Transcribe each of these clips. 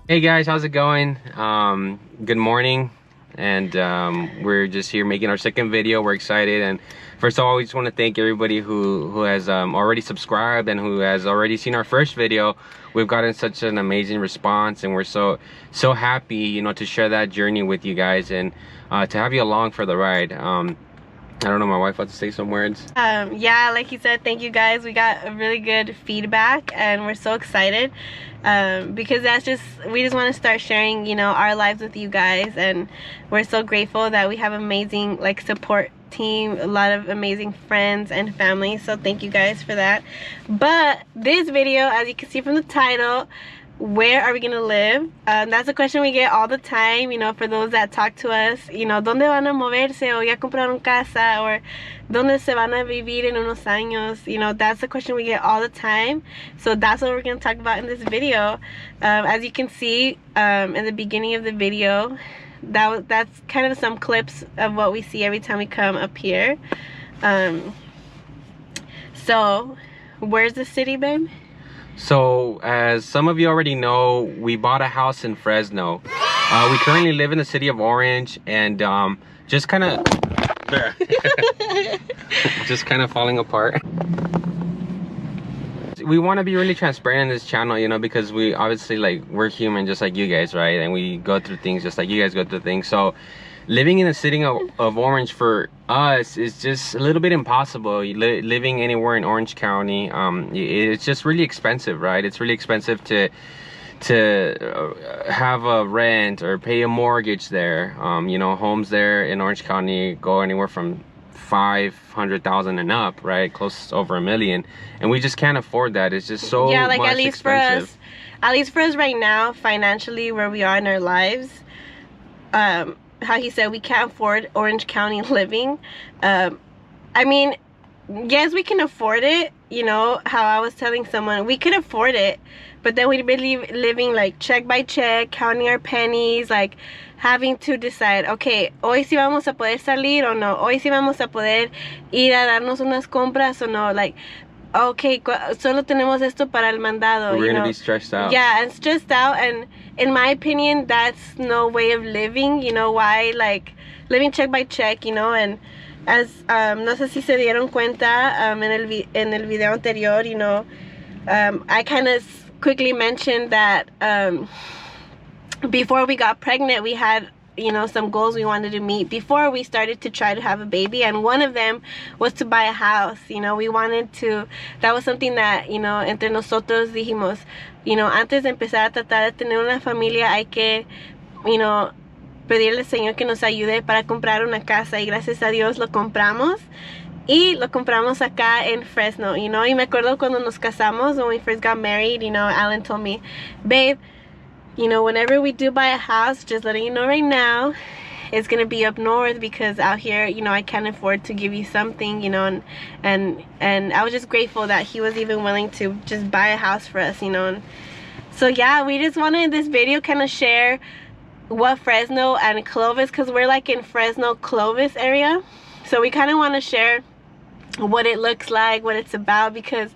Hey guys, how's it going? Good morning, and we're just here making our second video. We're excited, and first of all, we just want to thank everybody who has already subscribed and who has already seen our first video. We've gotten such an amazing response, and we're so happy, you know, to share that journey with you guys and to have you along for the ride. I don't know, my wife wants to say some words. Yeah, like he said, thank you guys. We got a really good feedback and we're so excited because we just want to start sharing, you know, our lives with you guys, and we're so grateful that we have amazing like support team, a lot of amazing friends and family, so thank you guys for that. But this video, as you can see from the title, where are we gonna live? That's a question we get all the time, you know, for those that talk to us, you know, ¿dónde van a moverse? O ya compraron casa? Or ¿dónde se van a vivir en unos años? You know, that's the question we get all the time. So that's what we're gonna talk about in this video. As you can see in the beginning of the video, that's kind of some clips of what we see every time we come up here. So where's the city, babe? So, as some of you already know, we bought a house in Fresno. We currently live in the city of Orange, and just kind of falling apart. We want to be really transparent in this channel, you know, because we obviously, like, we're human just like you guys, right? And we go through things just like you guys go through things. So living in the city of Orange for us is just a little bit impossible. Living anywhere in Orange County, it's just really expensive, right? It's really expensive to have a rent or pay a mortgage there. You know, homes there in Orange County go anywhere from 500,000 and up, right? Close over $1 million, and we just can't afford that. It's just so yeah, like much at least for us right now, financially, where we are in our lives, how he said we can't afford Orange County living. I mean, yes, we can afford it, you know, how I was telling someone, we could afford it, but then we'd be living like check by check, counting our pennies, like having to decide, okay, hoy sí vamos a poder salir o no, hoy sí vamos a poder ir a darnos unas compras o no, like, okay, solo tenemos esto para el mandado. We're gonna be stressed out. Yeah, and stressed out, and in my opinion, that's no way of living. You know why? Like living check by check, you know. And as no sé si se dieron cuenta en el video anterior, you know, I kind of quickly mentioned that before we got pregnant, we had, you know, some goals we wanted to meet before we started to try to have a baby, and one of them was to buy a house. You know, we wanted to, that was something that, you know, entre nosotros dijimos, you know, antes de empezar a tratar de tener una familia hay que, you know, pedirle al Señor que nos ayude para comprar una casa, y gracias a Dios lo compramos. Y lo compramos acá en Fresno, you know. Y me acuerdo cuando nos casamos, when we first got married, you know, Alan told me, babe, you know, whenever we do buy a house, just letting you know right now, it's gonna be up north, because out here, you know, I can't afford to give you something, you know. And I was just grateful that he was even willing to just buy a house for us, you know. And so yeah, we just wanted in this video kind of share what Fresno and Clovis, because we're like in Fresno Clovis area, so we kind of want to share what it looks like, what it's about, because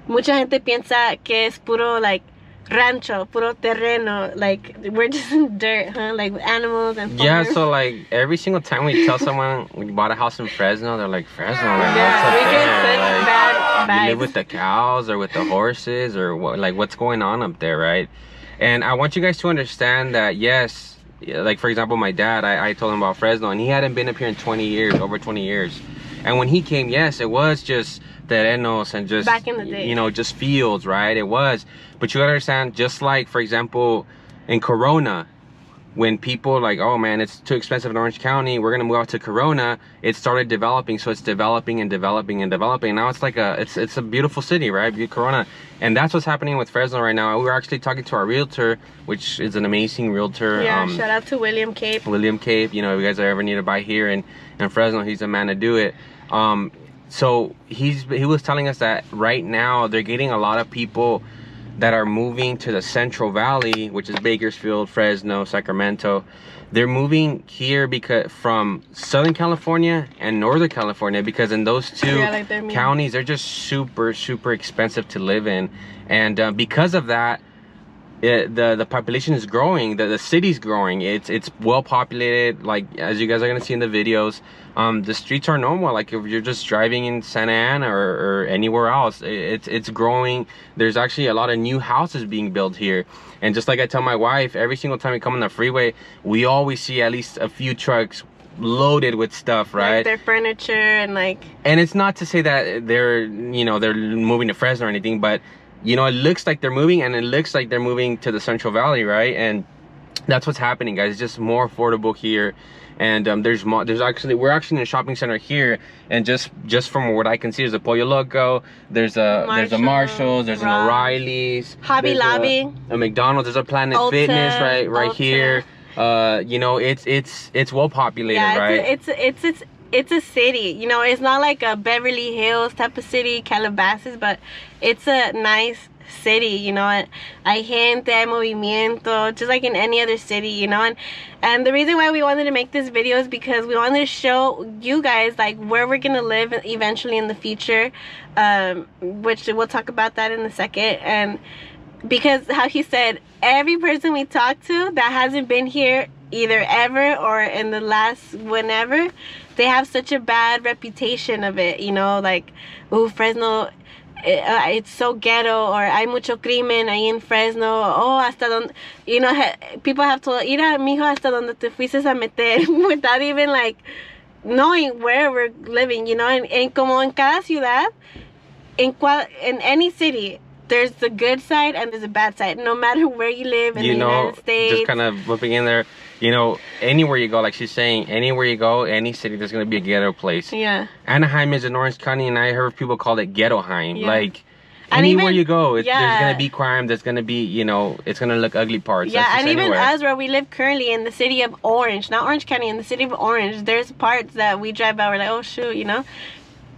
mucha gente piensa que es puro like rancho, puro terreno, like we're just in dirt, huh? Like animals and farms. Yeah, so like every single time we tell someone we bought a house in Fresno, they're like, Fresno, like, yeah, what's up we get there? such Like, bad vibes. you live with the cows or with the horses, or what? Like, what's going on up there, right? And I want you guys to understand that, yes, like for example, my dad, I told him about Fresno, and he hadn't been up here in 20 years, over 20 years. And when he came, yes, it was just terrenos and just, back in the day, you know, just fields, right? It was. But you gotta understand, just like, for example, in Corona, when people like, oh man, it's too expensive in Orange County, we're gonna move out to Corona, it started developing. So it's developing and developing and developing. Now it's like it's a beautiful city, right? Corona. And that's what's happening with Fresno right now. We were actually talking to our realtor, which is an amazing realtor. Yeah, shout out to William Cape. William Cape, you know, if you guys ever need to buy here in Fresno, he's the man to do it. So he was telling us that right now they're getting a lot of people that are moving to the Central Valley, which is Bakersfield, Fresno, Sacramento. They're moving here because from Southern California and Northern California, because in those two counties, they're just super expensive to live in. And because of that, the population is growing, the city's growing, it's well populated, like as you guys are gonna see in the videos. The streets are normal, like if you're just driving in Santa Ana or anywhere else, it's growing. There's actually a lot of new houses being built here, and just like I tell my wife, every single time we come on the freeway, we always see at least a few trucks loaded with stuff, right? Like their furniture and like. And it's not to say that they're moving to Fresno or anything, but it looks like they're moving, and it looks like they're moving to the Central Valley, right? And that's what's happening, guys. It's just more affordable here. And we're actually in a shopping center here, and just from what I can see, there's a Pollo Loco, there's a Marshalls, there's an O'Reilly's, Hobby Lobby, a McDonald's, there's a Planet Ulta, Fitness right here. It's well populated, yeah, right? It's a city, it's not like a Beverly Hills type of city, Calabasas, but it's a nice city, hay gente, hay movimiento, just like in any other city, and the reason why we wanted to make this video is because we wanted to show you guys like where we're gonna live eventually in the future, which we'll talk about that in a second. And because how he said, every person we talk to that hasn't been here either ever or in the last whenever, they have such a bad reputation of it, like, oh, Fresno, it's so ghetto, or hay mucho crimen ahí en Fresno, oh, hasta donde, people have told, mira, mijo, hasta donde te fuiste a meter, without even like knowing where we're living, and como en cada ciudad, in any city, there's the good side and there's a bad side, no matter where you live in the United States. Just kind of whipping in there, anywhere you go, like she's saying, anywhere you go, any city, there's gonna be a ghetto place. Yeah. Anaheim is in Orange County, and I heard people call it Ghettoheim. Yeah. Like, and anywhere even, you go, there's gonna be crime, there's gonna be, it's gonna look ugly parts. Yeah, and even anywhere. us, where we live currently in the city of Orange, not Orange County, in the city of Orange, there's parts that we drive by, we're like, oh shoot,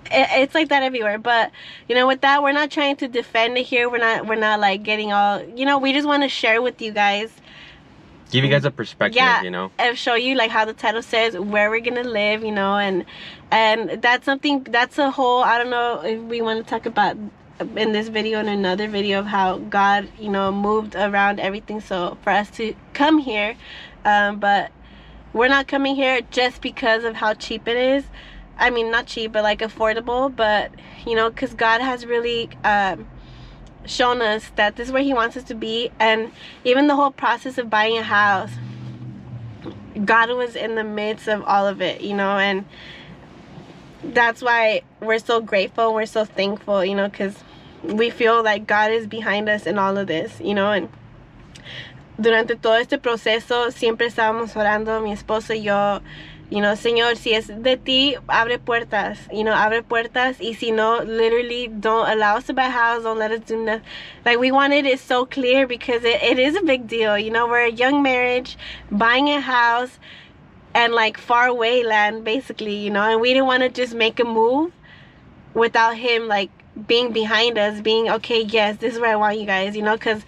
it's like that everywhere. But with that, we're not trying to defend it here, we're not like getting all, we just want to share with you guys, give you guys a perspective, and show you like how the title says where we're gonna live, and that's a whole, I don't know if we want to talk about in this video and another video of how God moved around everything so for us to come here, but we're not coming here just because of how cheap it is. I mean, not cheap, but like affordable, but because God has really shown us that this is where he wants us to be. And even the whole process of buying a house, God was in the midst of all of it, and that's why we're so grateful, we're so thankful, because we feel like God is behind us in all of this, and durante todo este proceso siempre estábamos orando, mi esposo y yo, Señor, si es de ti, abre puertas, abre puertas, y si no, literally don't allow us to buy a house, don't let us do nothing. Like, we wanted it so clear because it is a big deal, we're a young marriage, buying a house, and like far away land, basically, and we didn't want to just make a move without him like being behind us, being, okay, yes, this is where I want you guys, because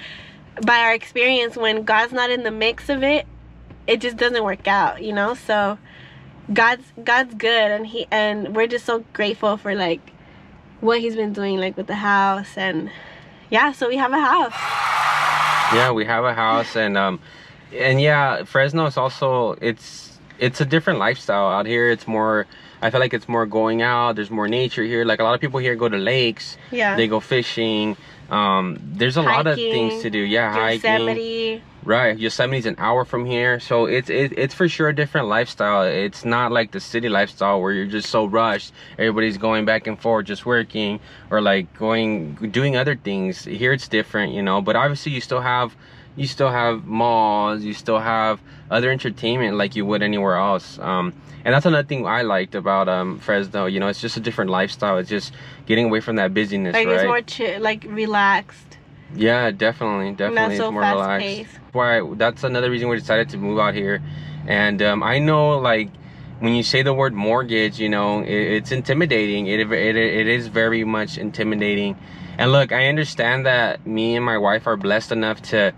by our experience, when God's not in the mix of it, it just doesn't work out, so God's good, and we're just so grateful for like what he's been doing, like with the house. And yeah, so we have a house. Yeah, we have a house, and yeah, Fresno is also, it's a different lifestyle out here. It's more, I feel like it's more going out, there's more nature here. Like, a lot of people here go to lakes, yeah, they go fishing, there's a lot of things to do. Yeah, Yosemite. Hiking. Right, Yosemite's an hour from here, so it's for sure a different lifestyle. It's not like the city lifestyle where you're just so rushed, everybody's going back and forth just working, or like doing other things. Here it's different, but obviously you still have malls, you still have other entertainment like you would anywhere else. And that's another thing I liked about Fresno. It's just a different lifestyle. It's just getting away from that busyness, like, right? It's more chill, like relaxed. Yeah, definitely not it's so more fast relaxed. paced. That's another reason we decided to move out here. And I know, like, when you say the word mortgage, it's intimidating. It is very much intimidating. And look, I understand that me and my wife are blessed enough to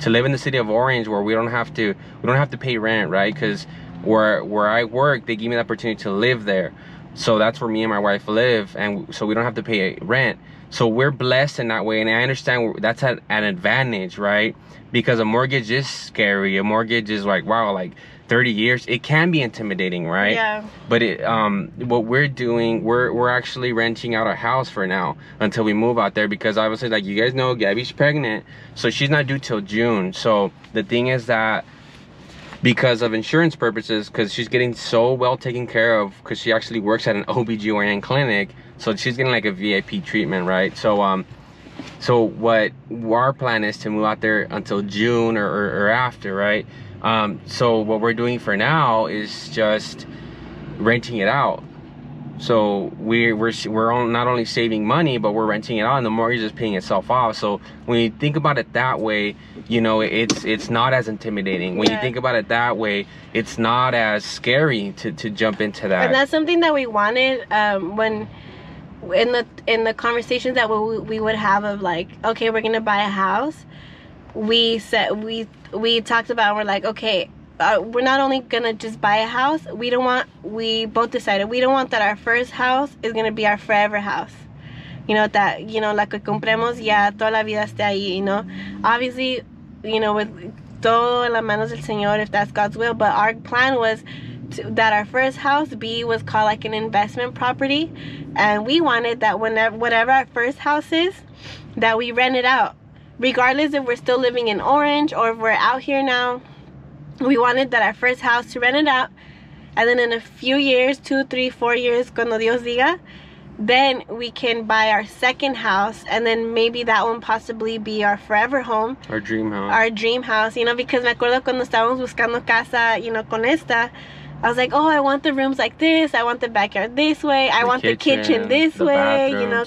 live in the city of Orange, where we don't have to pay rent, right? Because where I work, they give me the opportunity to live there. So that's where me and my wife live, and so we don't have to pay rent. So we're blessed in that way, and I understand that's an advantage, right? Because a mortgage is scary. A mortgage is like, wow, like 30 years. It can be intimidating, right? Yeah. But what we're doing, we're actually renting out a house for now until we move out there, because obviously, like you guys know, Gabby's pregnant, so she's not due till June. So the thing is that, because of insurance purposes, because she's getting so well taken care of, because she actually works at an OBGYN clinic, so she's getting like a VIP treatment, right? So so what our plan is to move out there until June or after, right? So what we're doing for now is just renting it out. So we're not only saving money, but we're renting it out, and the mortgage is paying itself off. So when you think about it that way, you know, it's not as intimidating. When you think about it that way, it's not as scary to jump into that. And that's something that we wanted when in the conversations that we would have of like, okay, we're gonna buy a house. We talked about, we're like, okay, we're not only gonna just buy a house, we both decided we don't want that our first house is gonna be our forever house, you know, that, you know, la que compremos ya toda la vida esté ahí, you know. Obviously, you know, with todo en las manos del Señor, if that's God's will, but our plan was that our first house was called like an investment property, and we wanted that whatever our first house is, that we rent it out, regardless if we're still living in Orange or if we're out here now. We wanted that our first house to rent it out, and then in a few years, 2, 3, 4 years, cuando Dios diga, then we can buy our second house, and then maybe that one possibly be our forever home, our dream house. Our dream house, you know, because me acuerdo cuando estábamos buscando casa, you know, con esta, I was like, oh, I want the rooms like this, I want the backyard this way, I want the kitchen this way, bathrooms. You know.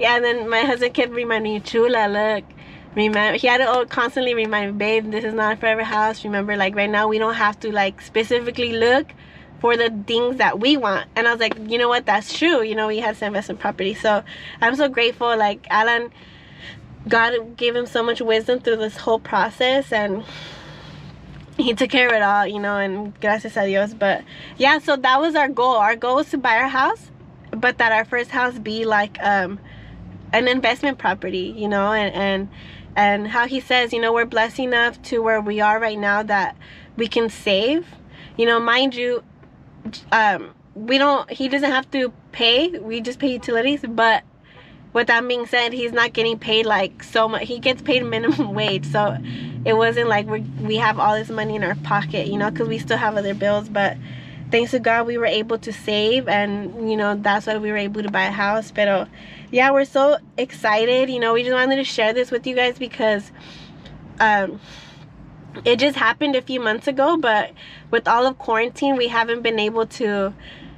Yeah, and then my husband kept reminding me, chula, look. Remember, he had to constantly remind me, babe, this is not a forever house. Remember, like right now we don't have to like specifically look for the things that we want. And I was like, you know what, that's true. You know, we had some investment property. So I'm so grateful. Like Alan, God gave him so much wisdom through this whole process, and he took care of it all, you know, and gracias a Dios. But yeah, so that was our goal. Our goal was to buy our house, but that our first house be like an investment property, you know, and how he says, you know, we're blessed enough to where we are right now that we can save, you know. Mind you, he doesn't have to pay, we just pay utilities. But with that being said, he's not getting paid like so much. He gets paid minimum wage, so it wasn't like we have all this money in our pocket, you know, because we still have other bills. But thanks to God, we were able to save, and you know, that's why we were able to buy a house. Pero yeah, we're so excited, you know. We just wanted to share this with you guys because it just happened a few months ago, but with all of quarantine, we haven't been able to,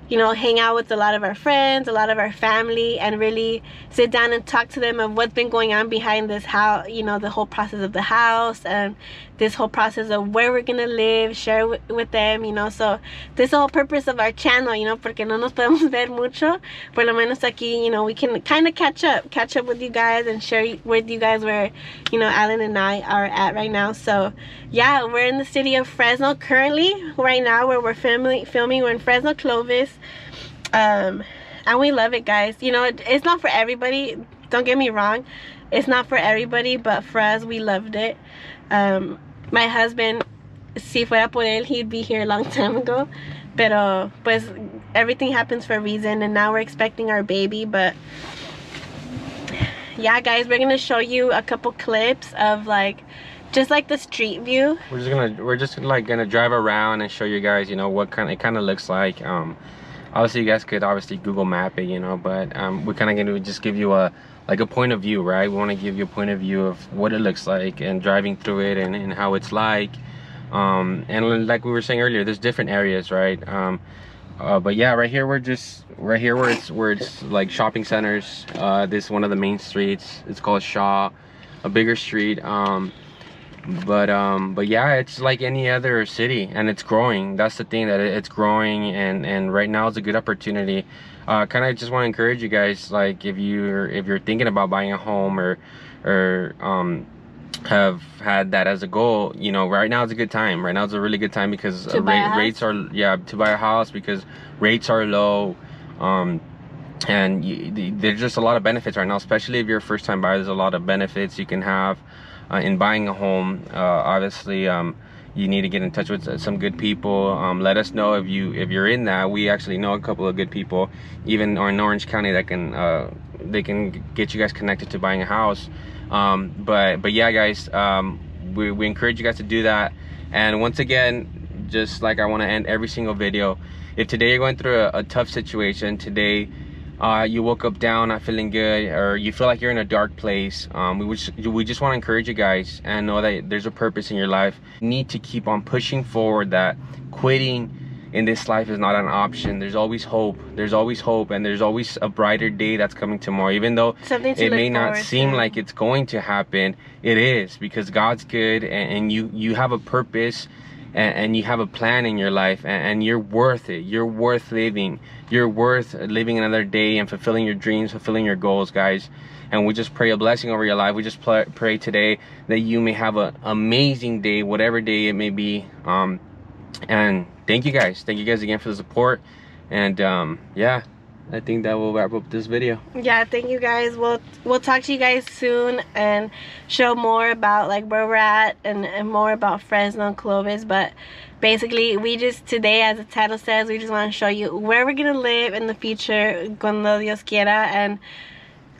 you know, hang out with a lot of our friends, a lot of our family, and really sit down and talk to them of what's been going on behind this house, you know, the whole process of the house and this whole process of where we're gonna live, share with them, you know. So this is the whole purpose of our channel, you know, porque no nos podemos ver mucho, por lo menos aquí, you know, we can kind of catch up with you guys and share with you guys where, you know, Alan and I are at right now. So yeah, we're in the city of Fresno currently, right now, where we're filming. We're in Fresno, Clovis. And we love it, guys. You know, it's not for everybody, don't get me wrong, it's not for everybody, but for us, we loved it. My husband, si fuera por él, he'd be here a long time ago, pero pues everything happens for a reason, and now we're expecting our baby. But yeah, guys, we're gonna show you a couple clips of like just like the street view. We're just gonna drive around and show you guys, you know, what it kind of looks like. Obviously you guys could obviously Google map it, you know, but we're kind of gonna just give you a point of view, right? We want to give you a point of view of what it looks like and driving through it, and how it's like. And like we were saying earlier, there's different areas, right? But yeah, right here where it's like shopping centers. This is one of the main streets. It's called Shaw, a bigger street. But yeah, it's like any other city, and it's growing. That's the thing, that it's growing, and right now is a good opportunity. Kind of just want to encourage you guys, like if you're thinking about buying a home or have had that as a goal, you know, right now is a good time. Right now is a really good time because rates are, yeah, to buy a house, because rates are low. And there's just a lot of benefits right now, especially if you're a first-time buyer. There's a lot of benefits you can have in buying a home. Obviously, you need to get in touch with some good people. Let us know if you're in that. We actually know a couple of good people, even in Orange County, that can they can get you guys connected to buying a house. But yeah, guys, we encourage you guys to do that. And once again, just like I want to end every single video, if today you're going through a tough situation, today you woke up down, not feeling good, or you feel like you're in a dark place, we just want to encourage you guys and know that there's a purpose in your life. You need to keep on pushing forward, that quitting in this life is not an option. There's always hope. There's always hope, and there's always a brighter day that's coming tomorrow. Even though it may not seem like it's going to happen, it is, because God's good, and you have a purpose, and you have a plan in your life, and you're worth it. You're worth living. You're worth living another day and fulfilling your dreams, fulfilling your goals, guys. And we just pray a blessing over your life. We just pray today that you may have an amazing day, whatever day it may be. And thank you guys again for the support. And yeah, I think that will wrap up this video. Yeah, thank you guys. We'll talk to you guys soon and show more about like where we're at and more about Fresno, Clovis. But basically, we just today, as the title says, we just want to show you where we're gonna live in the future, cuando Dios quiera. And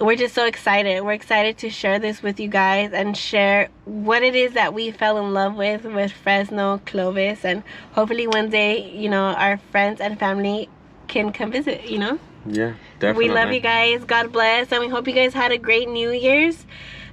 we're just so excited. We're excited to share this with you guys and share what it is that we fell in love with Fresno, Clovis, and hopefully one day, you know, our friends and family can come visit, you know. Yeah, definitely. We love you guys. God bless, and we hope you guys had a great New Year's.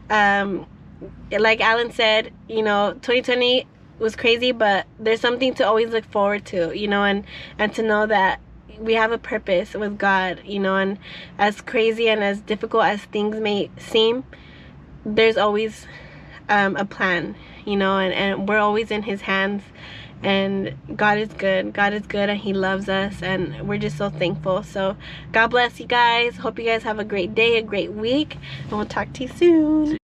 Like Alan said, you know, 2020 was crazy, but there's something to always look forward to, you know, and to know that we have a purpose with God, you know. And as crazy and as difficult as things may seem, there's always a plan, you know, and we're always in His hands. And God is good. God is good, and He loves us, and we're just so thankful. So God bless you guys. Hope you guys have a great day, a great week, and we'll talk to you soon.